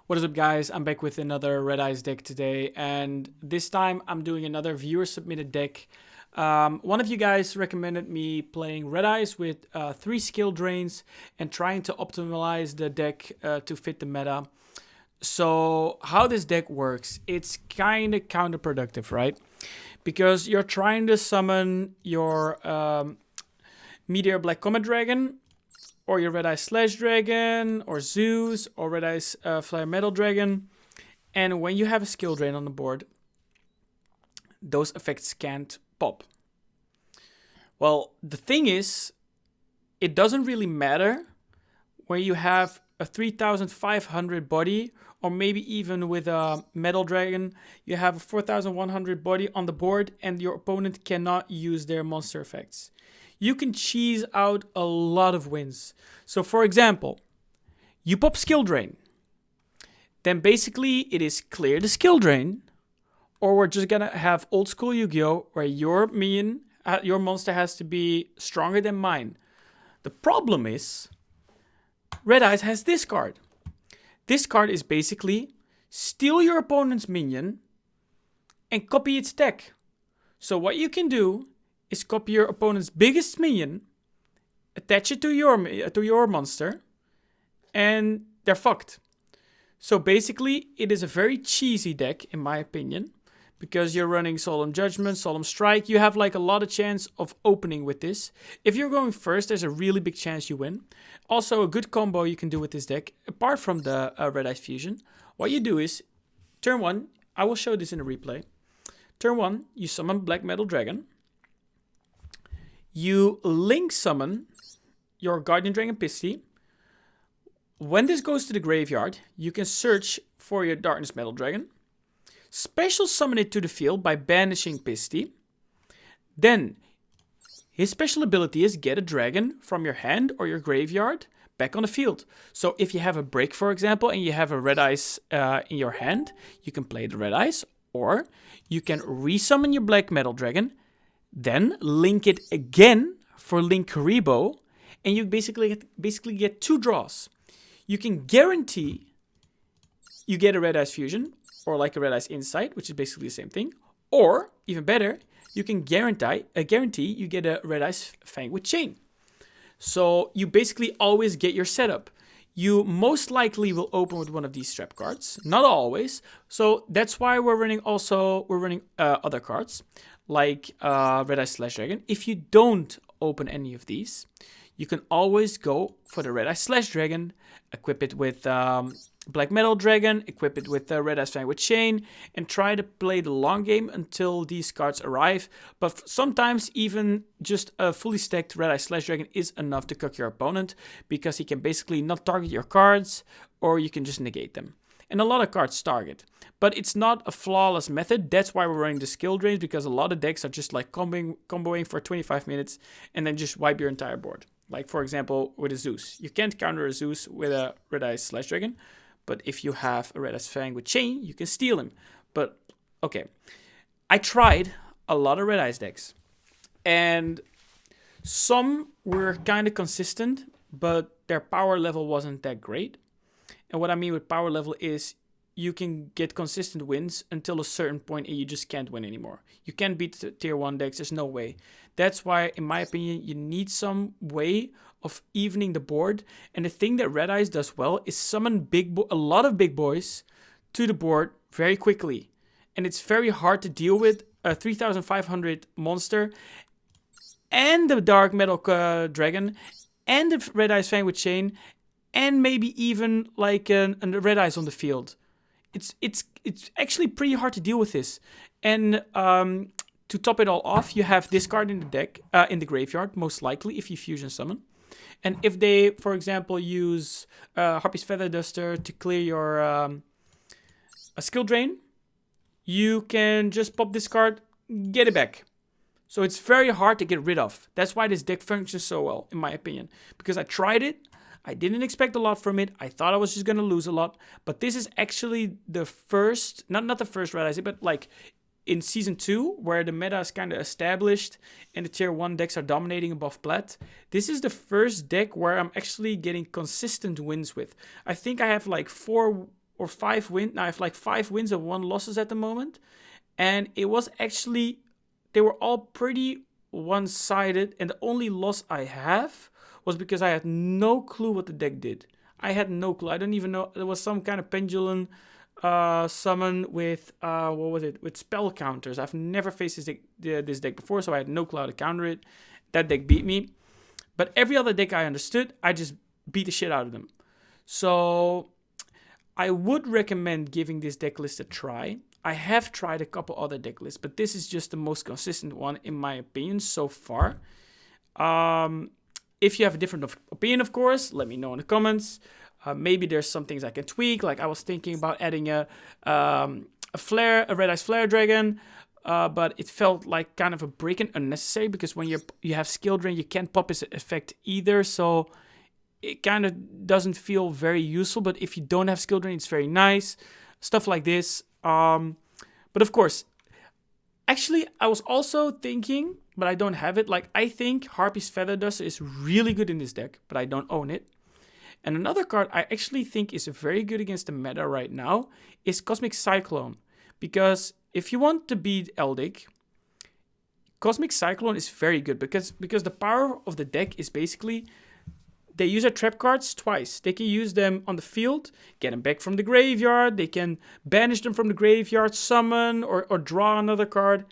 What is up, guys? I'm back with another Red Eyes deck today, and this time I'm doing another viewer submitted deck. One of you guys recommended me playing Red Eyes with 3 skill drains and trying to optimize the deck to fit the meta. So how this deck works, it's kind of counterproductive, right? Because you're trying to summon your Meteor Black Comet Dragon, or your Red Eyes Slash Dragon, or Zeus, or Red Eyes Flare Metal Dragon. And when you have a skill drain on the board, those effects can't pop. Well, the thing is, it doesn't really matter when you have a 3500 body, or maybe even with a Metal Dragon, you have a 4100 body on the board and your opponent cannot use their monster effects. You can cheese out a lot of wins. So for example, you pop skill drain. Then basically it is clear the skill drain, or we're just gonna have old school Yu-Gi-Oh! Where your minion, your monster has to be stronger than mine. The problem is, Red Eyes has this card. This card is basically steal your opponent's minion and copy its tech. So what you can do is copy your opponent's biggest minion, attach it to your monster, and they're fucked. So basically, it is a very cheesy deck, in my opinion, because you're running Solemn Judgment, Solemn Strike. You have like a lot of chance of opening with this. If you're going first, there's a really big chance you win. Also, a good combo you can do with this deck, apart from the Red Eyes Fusion, what you do is, turn 1, I will show this in a replay. Turn 1, you summon Black Metal Dragon. You link summon your Guardian Dragon Pisty. When this goes to the graveyard, you can search for your Darkness Metal Dragon. Special summon it to the field by banishing Pisty. Then, his special ability is get a dragon from your hand or your graveyard back on the field. So if you have a break, for example, and you have a Red Eyes in your hand, you can play the Red Eyes, or you can resummon your Black Metal Dragon, then link it again for Link Karibo, and you basically get 2 draws. You can guarantee you get a Red Eyes Fusion, or like a Red Eyes Insight, which is basically the same thing. Or, even better, you can guarantee you get a Red Eyes Fang with Chain. So you basically always get your setup. You most likely will open with one of these trap cards, not always. So that's why we're running other cards, like Red Eyes Slash Dragon. If you don't open any of these, you can always go for the Red Eyes Slash Dragon, equip it with Black Metal Dragon, equip it with Red Eyes Fang with Chain, and try to play the long game until these cards arrive. But sometimes even just a fully stacked Red Eyes Slash Dragon is enough to cook your opponent, because he can basically not target your cards, or you can just negate them. And a lot of cards target. But it's not a flawless method. That's why we're running the skill drains, because a lot of decks are just like comboing for 25 minutes and then just wipe your entire board. Like, for example, with a Zeus. You can't counter a Zeus with a Red Eyes Slash Dragon. But if you have a Red Eyes Fang with Chain, you can steal him. But, okay. I tried a lot of Red Eyes decks. And some were kind of consistent, but their power level wasn't that great. And what I mean with power level is you can get consistent wins until a certain point and you just can't win anymore. You can't beat the tier 1 decks, there's no way. That's why, in my opinion, you need some way of evening the board. And the thing that Red Eyes does well is summon a lot of big boys to the board very quickly. And it's very hard to deal with a 3500 monster and the Dark Metal Dragon and the Red Eyes Fang with Chain, and maybe even like a Red Eyes on the field. It's actually pretty hard to deal with this. And to top it all off, you have this card in the deck, in the graveyard, most likely, if you fusion summon. And if they, for example, use Harpies Feather Duster to clear your a skill drain, you can just pop this card, get it back. So it's very hard to get rid of. That's why this deck functions so well, in my opinion. Because I tried it, I didn't expect a lot from it. I thought I was just going to lose a lot. But this is actually the first, not the first Red Eyes, but like in Season 2, where the meta is kind of established and the Tier 1 decks are dominating above Plat. This is the first deck where I'm actually getting consistent wins with. I think I have like 4 or 5 wins. Now I have like 5 wins and 1 losses at the moment. And it was actually, they were all pretty one-sided. And the only loss I have was because I had no clue what the deck did. I had no clue. I don't even know. There was some kind of pendulum summon with, what was it? With spell counters. I've never faced this deck before, so I had no clue how to counter it. That deck beat me. But every other deck I understood, I just beat the shit out of them. So I would recommend giving this deck list a try. I have tried a couple other deck lists, but this is just the most consistent one in my opinion so far. If you have a different opinion, of course, let me know in the comments. Maybe there's some things I can tweak. Like I was thinking about adding a red ice flare dragon, but it felt like kind of a break and unnecessary because when you have skill drain, you can't pop its effect either. So it kind of doesn't feel very useful. But if you don't have skill drain, it's very nice. Stuff like this. But of course, actually, I was also thinking, but I don't have it. Like I think Harpies Feather Duster is really good in this deck, but I don't own it. And another card I actually think is very good against the meta right now is Cosmic Cyclone. Because if you want to beat Eldlich, Cosmic Cyclone is very good because the power of the deck is basically they use their trap cards twice. They can use them on the field, get them back from the graveyard. They can banish them from the graveyard, summon, or draw another card.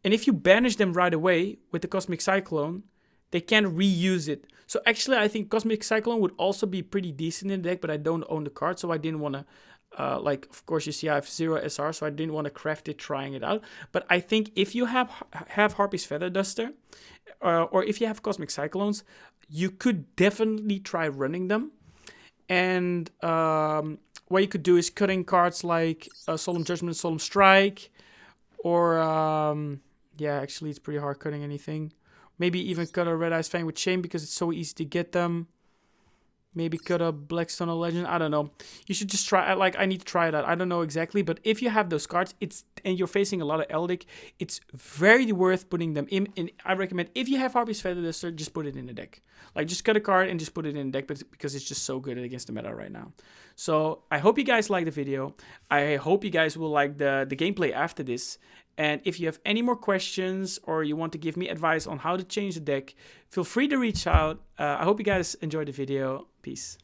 And if you banish them right away with the Cosmic Cyclone, they can reuse it. So actually, I think Cosmic Cyclone would also be pretty decent in the deck, but I don't own the card, so I didn't want to, like, of course, you see I have 0 SR, so I didn't want to craft it trying it out. But I think if you have Harpies Feather Duster, or if you have Cosmic Cyclones, you could definitely try running them. And what you could do is cutting cards like Solemn Judgment, Solemn Strike, or, yeah, actually, it's pretty hard cutting anything. Maybe even cut a Red Ice Fang with Shame because it's so easy to get them. Maybe cut a Blackstone of Legend. I don't know. You should just try. Like, I need to try it out. I don't know exactly. But if you have those cards, and you're facing a lot of Eldlich, it's very worth putting them in. And I recommend, if you have Harpies Feather Duster, just put it in the deck. Like, just cut a card and just put it in the deck because it's just so good against the meta right now. So, I hope you guys like the video. I hope you guys will like the gameplay after this. And if you have any more questions or you want to give me advice on how to change the deck, feel free to reach out. I hope you guys enjoyed the video. Peace.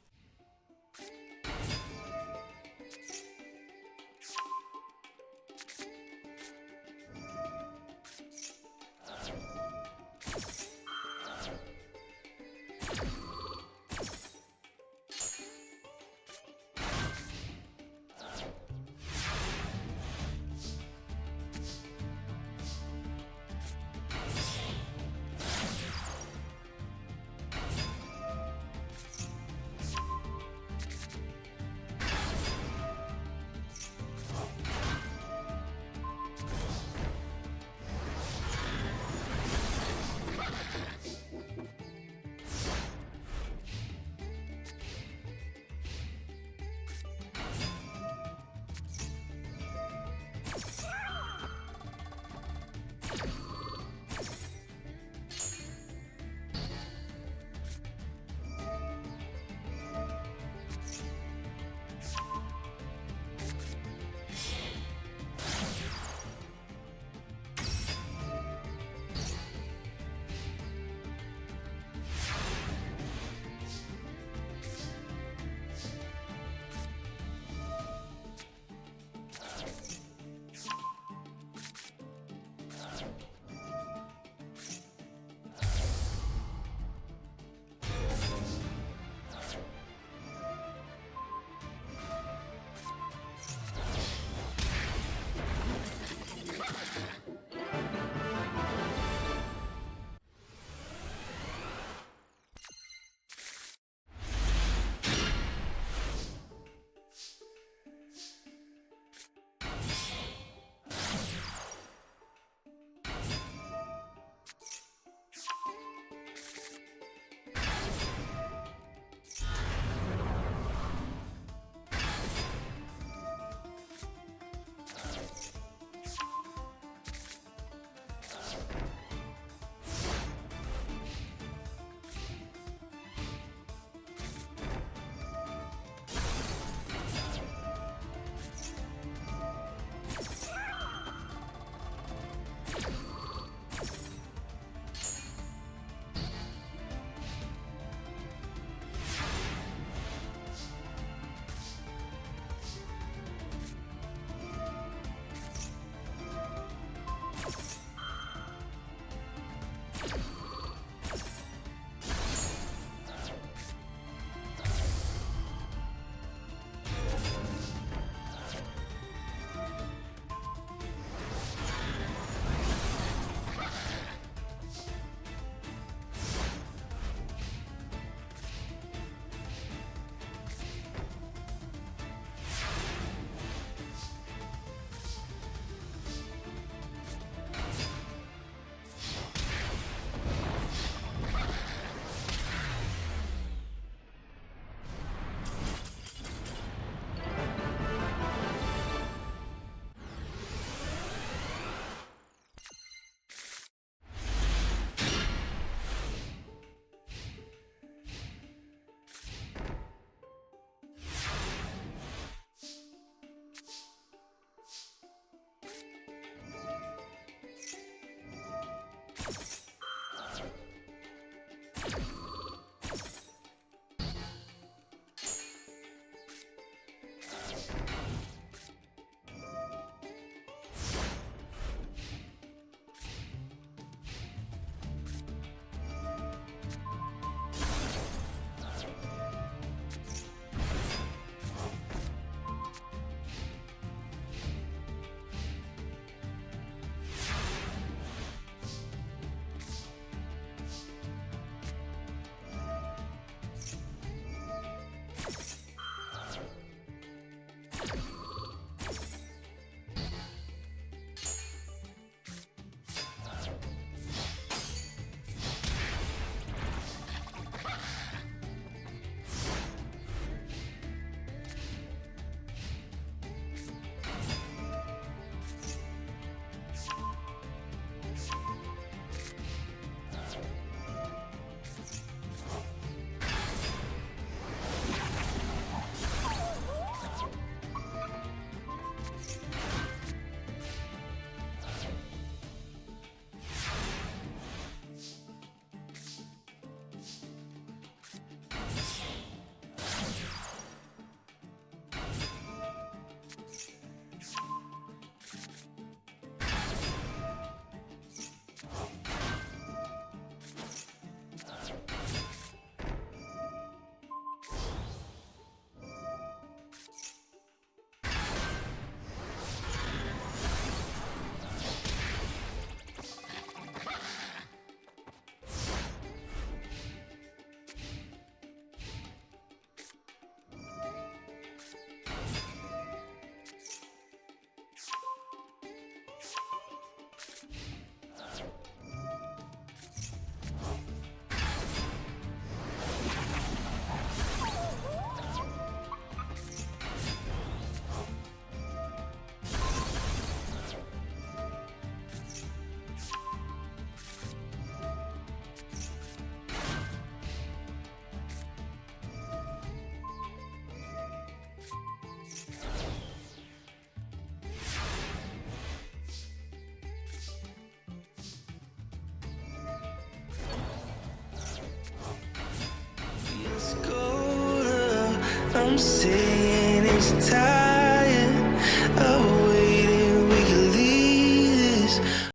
I'm saying it's time.